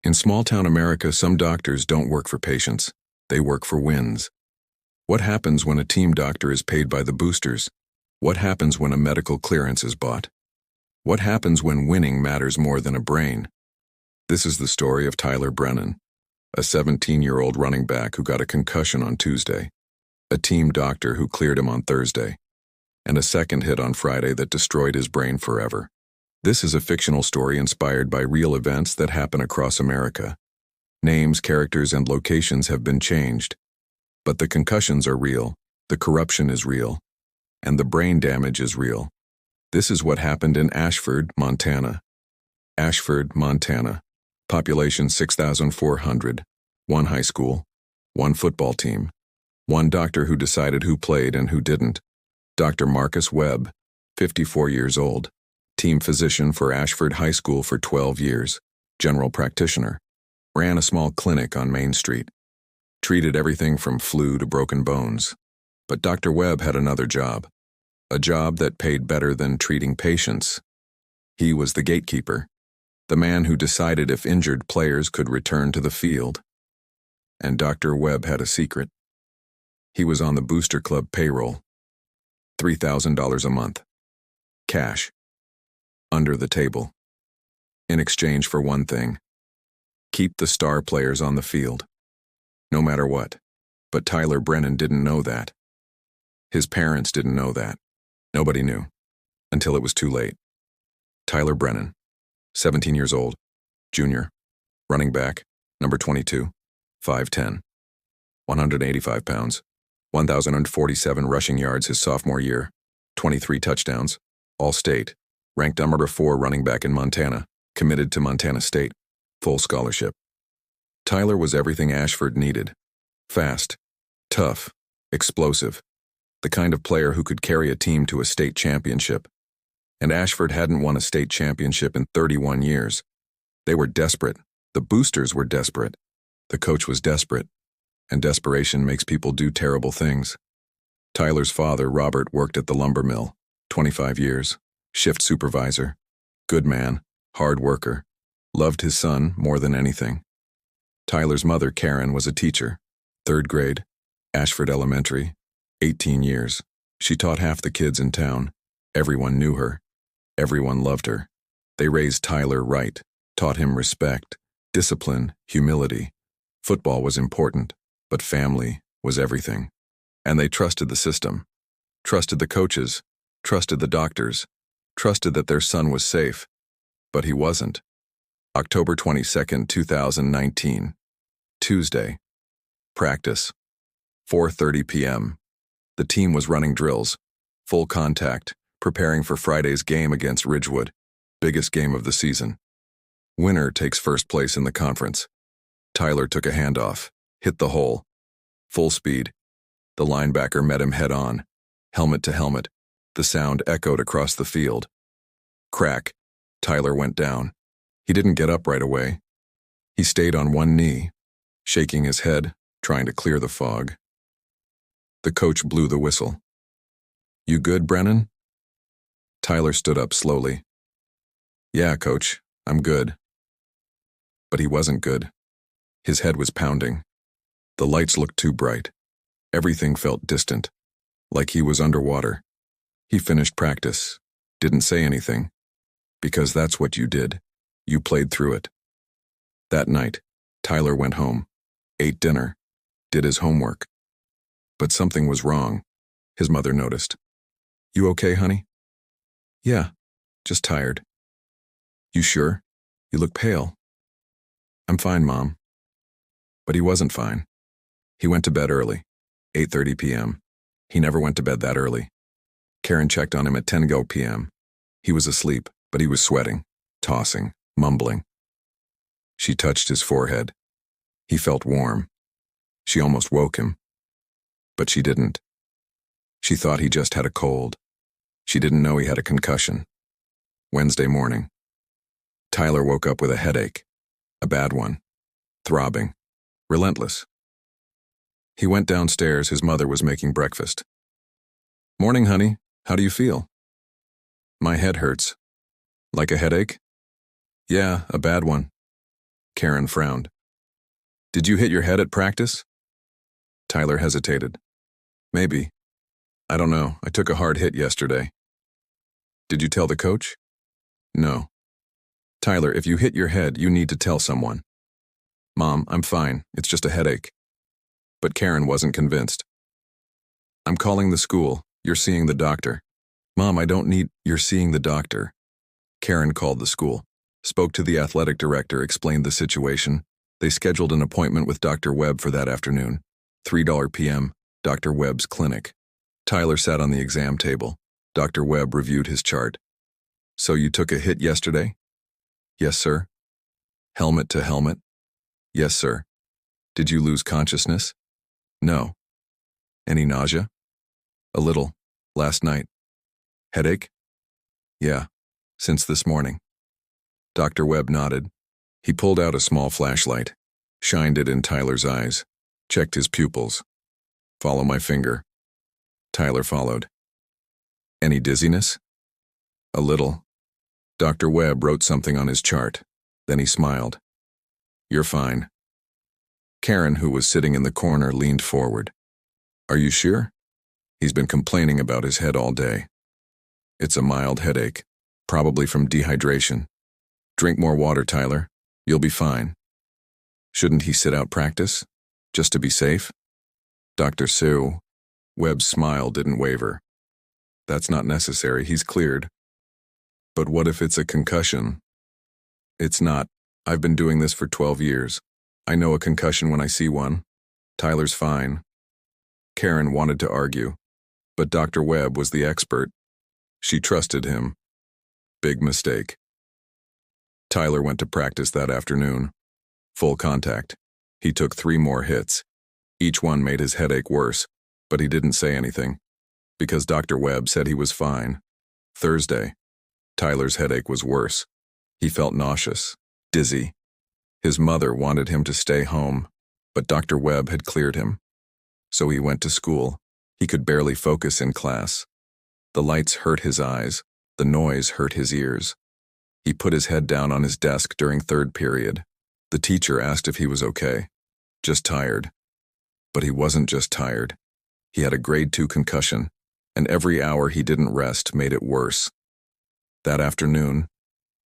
In small-town America, some doctors don't work for patients. They work for wins. What happens when a team doctor is paid by the boosters? What happens when a medical clearance is bought? What happens when winning matters more than a brain? This is the story of Tyler Brennan, a 17-year-old running back who got a concussion on Tuesday, a team doctor who cleared him on Thursday, and a second hit on Friday that destroyed his brain forever. This is a fictional story inspired by real events that happen across America. Names, characters, and locations have been changed, but the concussions are real, the corruption is real, and the brain damage is real. This is what happened in Ashford, Montana. Ashford, Montana. Population 6,400. One high school. One football team. One doctor who decided who played and who didn't. Dr. Marcus Webb, 54 years old. Team physician for Ashford High School for 12 years. General practitioner. Ran a small clinic on Main Street. Treated everything from flu to broken bones. But Dr. Webb had another job. A job that paid better than treating patients. He was the gatekeeper. The man who decided if injured players could return to the field. And Dr. Webb had a secret. He was on the Booster Club payroll. $3,000 a month. Cash. Under the table. In exchange for one thing. Keep the star players on the field. No matter what. But Tyler Brennan didn't know that. His parents didn't know that. Nobody knew. Until it was too late. Tyler Brennan, 17 years old, junior, running back, number 22, 5'10", 185 pounds, 1,047 rushing yards his sophomore year, 23 touchdowns, all-state, ranked number 4 running back in Montana, committed to Montana State, full scholarship. Tyler was everything Ashford needed. Fast, tough, explosive. The kind of player who could carry a team to a state championship. And Ashford hadn't won a state championship in 31 years. They were desperate. The boosters were desperate. The coach was desperate. And desperation makes people do terrible things. Tyler's father, Robert, worked at the lumber mill, 25 years, shift supervisor, good man, hard worker, loved his son more than anything. Tyler's mother, Karen, was a teacher, 3rd grade, Ashford Elementary, 18 years. She taught half the kids in town. Everyone knew her. Everyone loved her. They raised Tyler right, taught him respect, discipline, humility. Football was important, but family was everything. And they trusted the system, trusted the coaches, trusted the doctors, trusted that their son was safe. But he wasn't. October 22nd, 2019. Tuesday. Practice. 4:30 p.m. The team was running drills, full contact, preparing for Friday's game against Ridgewood, biggest game of the season. Winner takes first place in the conference. Tyler took a handoff, hit the hole. Full speed. The linebacker met him head on, helmet to helmet. The sound echoed across the field. Crack. Tyler went down. He didn't get up right away. He stayed on one knee, shaking his head, trying to clear the fog. The coach blew the whistle. "You good, Brennan?" Tyler stood up slowly. "Yeah, coach, I'm good." But he wasn't good. His head was pounding. The lights looked too bright. Everything felt distant, like he was underwater. He finished practice, didn't say anything, because that's what you did. You played through it. That night, Tyler went home, ate dinner, did his homework. But something was wrong. His mother noticed. "You okay, honey?" "Yeah, just tired." "You sure? You look pale." "I'm fine, Mom." But he wasn't fine. He went to bed early, 8:30 p.m. He never went to bed that early. Karen checked on him at 10 p.m. He was asleep, but he was sweating, tossing, mumbling. She touched his forehead. He felt warm. She almost woke him. But she didn't. She thought he just had a cold. She didn't know he had a concussion. Wednesday morning. Tyler woke up with a headache. A bad one. Throbbing. Relentless. He went downstairs. His mother was making breakfast. "Morning, honey. How do you feel?" "My head hurts." "Like a headache?" "Yeah, a bad one." Karen frowned. Did you hit your head at practice? Tyler hesitated. Maybe. I don't know. I took a hard hit yesterday. Did you tell the coach? No. Tyler, if you hit your head, you need to tell someone. Mom, I'm fine. It's just a headache. But Karen wasn't convinced. I'm calling the school. You're seeing the doctor. Mom, I don't need... You're seeing the doctor. Karen called the school, spoke to the athletic director, explained the situation. They scheduled an appointment with Dr. Webb for that afternoon. $3 p.m., Dr. Webb's clinic. Tyler sat on the exam table. Dr. Webb reviewed his chart. So you took a hit yesterday? Yes, sir. Helmet to helmet? Yes, sir. Did you lose consciousness? No. Any nausea? A little. Last night. Headache? Yeah. Since this morning. Dr. Webb nodded. He pulled out a small flashlight, shined it in Tyler's eyes, checked his pupils. Follow my finger. Tyler followed. Any dizziness? A little. Dr. Webb wrote something on his chart. Then he smiled. You're fine. Karen, who was sitting in the corner, leaned forward. Are you sure? He's been complaining about his head all day. It's a mild headache, probably from dehydration. Drink more water, Tyler. You'll be fine. Shouldn't he sit out practice, just to be safe? Dr. Sue. Webb's smile didn't waver. That's not necessary, he's cleared. But what if it's a concussion? It's not. I've been doing this for 12 years. I know a concussion when I see one. Tyler's fine. Karen wanted to argue, but Dr. Webb was the expert. She trusted him. Big mistake. Tyler went to practice that afternoon. Full contact. He took 3 more hits. Each one made his headache worse, but he didn't say anything, because Dr. Webb said he was fine. Thursday, Tyler's headache was worse. He felt nauseous, dizzy. His mother wanted him to stay home, but Dr. Webb had cleared him. So he went to school. He could barely focus in class. The lights hurt his eyes. The noise hurt his ears. He put his head down on his desk during 3rd period. The teacher asked if he was okay. Just tired. But he wasn't just tired. He had a grade 2 concussion, and every hour he didn't rest made it worse. That afternoon,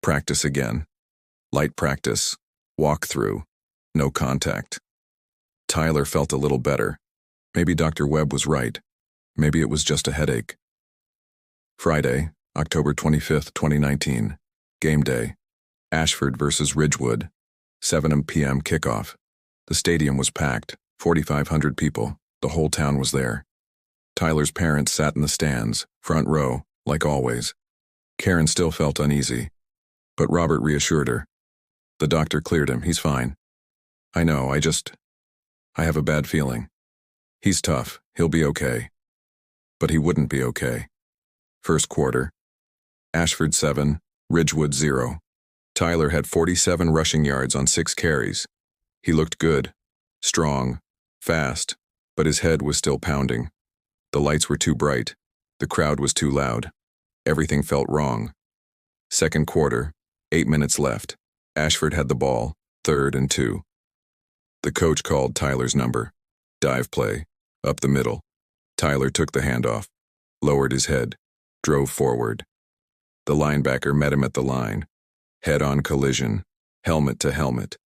practice again. Light practice, walk through, no contact. Tyler felt a little better. Maybe Dr. Webb was right. Maybe it was just a headache. Friday, October 25th, 2019. Game day. Ashford versus Ridgewood. 7 p.m. kickoff. The stadium was packed, 4,500 people. The whole town was there. Tyler's parents sat in the stands, front row, like always. Karen still felt uneasy, but Robert reassured her. The doctor cleared him. He's fine. I know, I have a bad feeling. He's tough. He'll be okay. But he wouldn't be okay. First quarter. Ashford 7, Ridgewood 0. Tyler had 47 rushing yards on 6 carries. He looked good, strong, fast, but his head was still pounding. The lights were too bright. The crowd was too loud. Everything felt wrong. Second quarter, 8 minutes left. Ashford had the ball, 3rd and 2. The coach called Tyler's number. Dive play, up the middle. Tyler took the handoff, lowered his head, drove forward. The linebacker met him at the line. Head-on collision, helmet to helmet.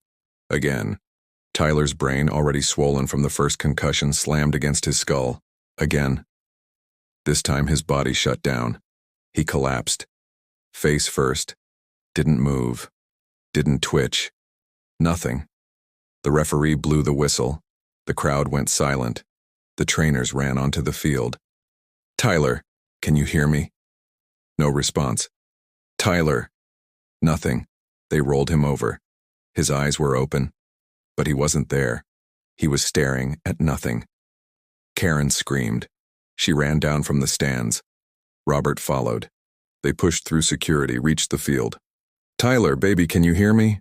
Again. Tyler's brain, already swollen from the first concussion, slammed against his skull. Again. This time his body shut down. He collapsed. Face first. Didn't move. Didn't twitch. Nothing. The referee blew the whistle. The crowd went silent. The trainers ran onto the field. Tyler, can you hear me? No response. Tyler. Nothing. They rolled him over. His eyes were open, but he wasn't there. He was staring at nothing. Karen screamed. She ran down from the stands. Robert followed. They pushed through security, reached the field. Tyler, baby, can you hear me?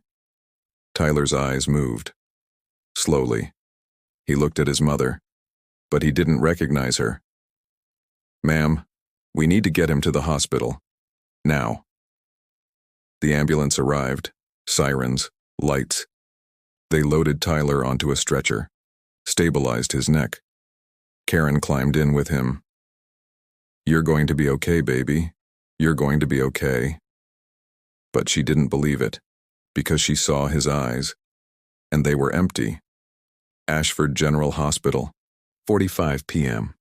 Tyler's eyes moved. Slowly. He looked at his mother, but he didn't recognize her. Ma'am, we need to get him to the hospital. Now. The ambulance arrived. Sirens, lights. They loaded Tyler onto a stretcher, stabilized his neck. Karen climbed in with him. "You're going to be okay, baby. You're going to be okay." But she didn't believe it, because she saw his eyes, and they were empty. Ashford General Hospital, 4:45 p.m.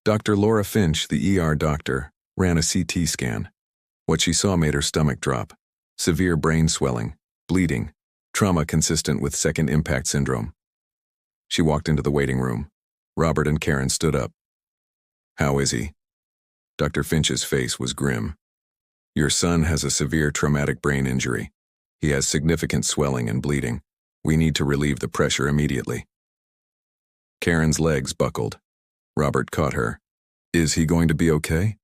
Dr. Laura Finch, the ER doctor, ran a CT scan. What she saw made her stomach drop. Severe brain swelling, bleeding, trauma consistent with second impact syndrome. She walked into the waiting room. Robert and Karen stood up. "How is he?" Dr. Finch's face was grim. "Your son has a severe traumatic brain injury. He has significant swelling and bleeding. We need to relieve the pressure immediately." Karen's legs buckled. Robert caught her. "Is he going to be okay?"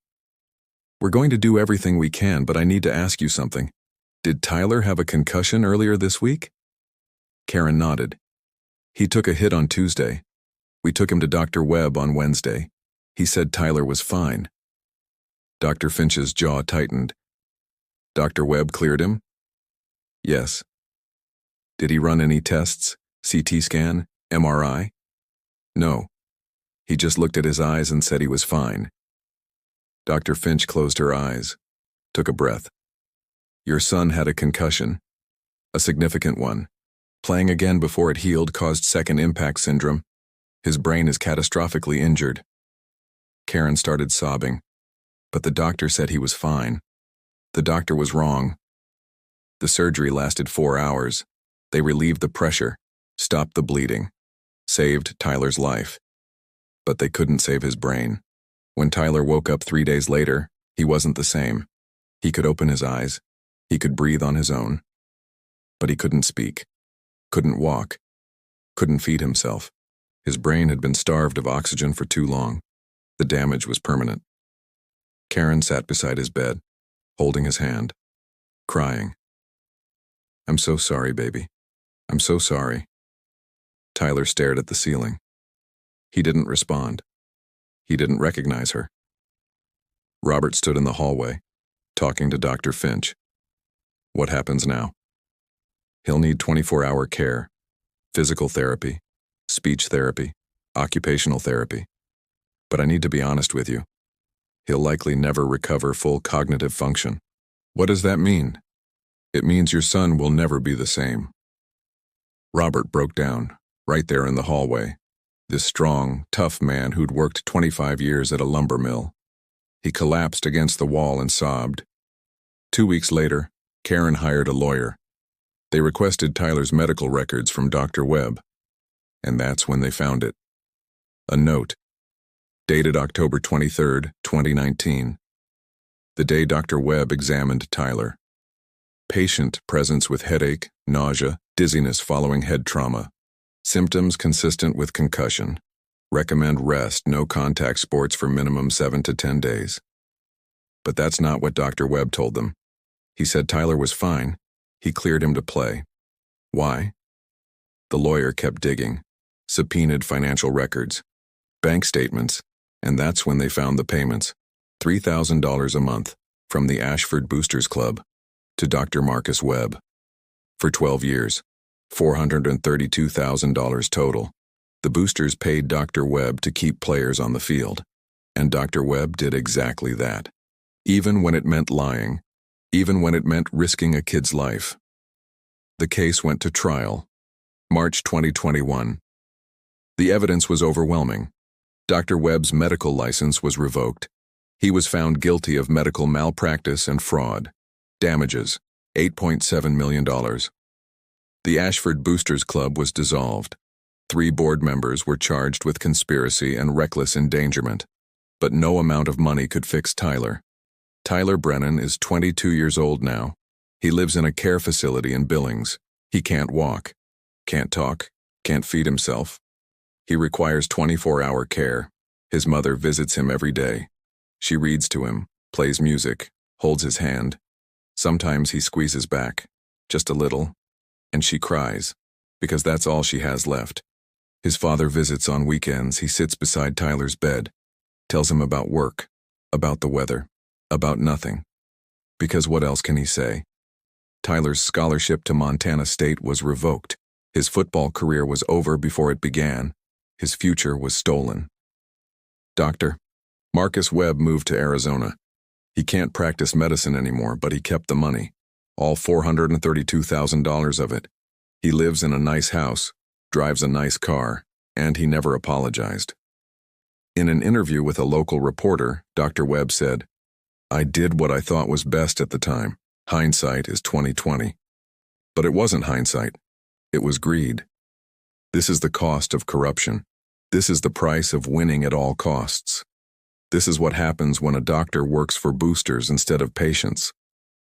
"We're going to do everything we can, but I need to ask you something. Did Tyler have a concussion earlier this week?" Karen nodded. "He took a hit on Tuesday. We took him to Dr. Webb on Wednesday. He said Tyler was fine." Dr. Finch's jaw tightened. "Dr. Webb cleared him?" "Yes." "Did he run any tests? CT scan? MRI?" "No. He just looked at his eyes and said he was fine." Dr. Finch closed her eyes, took a breath. "Your son had a concussion. A significant one. Playing again before it healed caused second impact syndrome. His brain is catastrophically injured." Karen started sobbing. "But the doctor said he was fine." "The doctor was wrong. The surgery lasted 4 hours. They relieved the pressure, stopped the bleeding, saved Tyler's life. But they couldn't save his brain. When Tyler woke up 3 days later, he wasn't the same. He could open his eyes. He could breathe on his own. But he couldn't speak, couldn't walk, couldn't feed himself. His brain had been starved of oxygen for too long. The damage was permanent." Karen sat beside his bed, holding his hand, crying. "I'm so sorry, baby. I'm so sorry." Tyler stared at the ceiling. He didn't respond. He didn't recognize her. Robert stood in the hallway, talking to Dr. Finch. "What happens now?" "He'll need 24-hour care, physical therapy, speech therapy, occupational therapy. But I need to be honest with you. He'll likely never recover full cognitive function." "What does that mean?" "It means your son will never be the same." Robert broke down, right there in the hallway. This strong, tough man who'd worked 25 years at a lumber mill. He collapsed against the wall and sobbed. 2 weeks later, Karen hired a lawyer. They requested Tyler's medical records from Dr. Webb. And that's when they found it. A note, dated October 23, 2019. The day Dr. Webb examined Tyler. Patient presents with headache, nausea, dizziness following head trauma. Symptoms consistent with concussion. Recommend rest, no contact sports for minimum 7 to 10 days. But that's not what Dr. Webb told them. He said Tyler was fine. He cleared him to play. Why? The lawyer kept digging, subpoenaed financial records, bank statements, and that's when they found the payments. $3,000 a month from the Ashford Boosters Club to Dr. Marcus Webb. For 12 years. $432,000 total. The Boosters paid Dr. Webb to keep players on the field, and Dr. Webb did exactly that. Even when it meant lying, even when it meant risking a kid's life. The case went to trial. March 2021. The evidence was overwhelming. Dr. Webb's medical license was revoked. He was found guilty of medical malpractice and fraud. Damages, $8.7 million. The Ashford Boosters Club was dissolved. 3 board members were charged with conspiracy and reckless endangerment, but no amount of money could fix Tyler. Tyler Brennan is 22 years old now. He lives in a care facility in Billings. He can't walk, can't talk, can't feed himself. He requires 24-hour care. His mother visits him every day. She reads to him, plays music, holds his hand. Sometimes he squeezes back, just a little, and she cries, because that's all she has left. His father visits on weekends. He sits beside Tyler's bed, tells him about work, about the weather, about nothing. Because what else can he say? Tyler's scholarship to Montana State was revoked. His football career was over before it began. His future was stolen. Doctor, Marcus Webb moved to Arizona. He can't practice medicine anymore, but he kept the money, all $432,000 of it. He lives in a nice house, drives a nice car, and he never apologized. In an interview with a local reporter, Dr. Webb said, "I did what I thought was best at the time. Hindsight is 20/20. But it wasn't hindsight. It was greed. This is the cost of corruption. This is the price of winning at all costs. This is what happens when a doctor works for boosters instead of patients.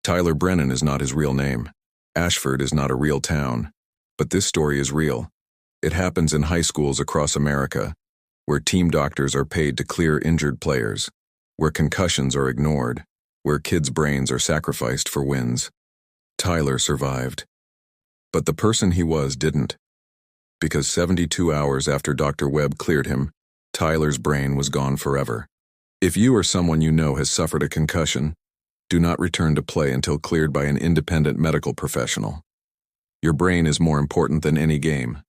Tyler Brennan is not his real name. Ashford is not a real town. But this story is real. It happens in high schools across America, where team doctors are paid to clear injured players, where concussions are ignored, where kids' brains are sacrificed for wins. Tyler survived. But the person he was didn't. Because 72 hours after Dr. Webb cleared him, Tyler's brain was gone forever. If you or someone you know has suffered a concussion, do not return to play until cleared by an independent medical professional. Your brain is more important than any game.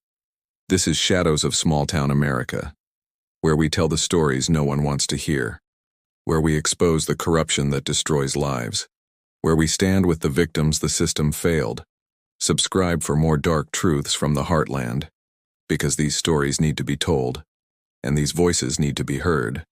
This is Shadows of Small-Town America, where we tell the stories no one wants to hear, where we expose the corruption that destroys lives, where we stand with the victims the system failed. Subscribe for more dark truths from the heartland, because these stories need to be told, and these voices need to be heard.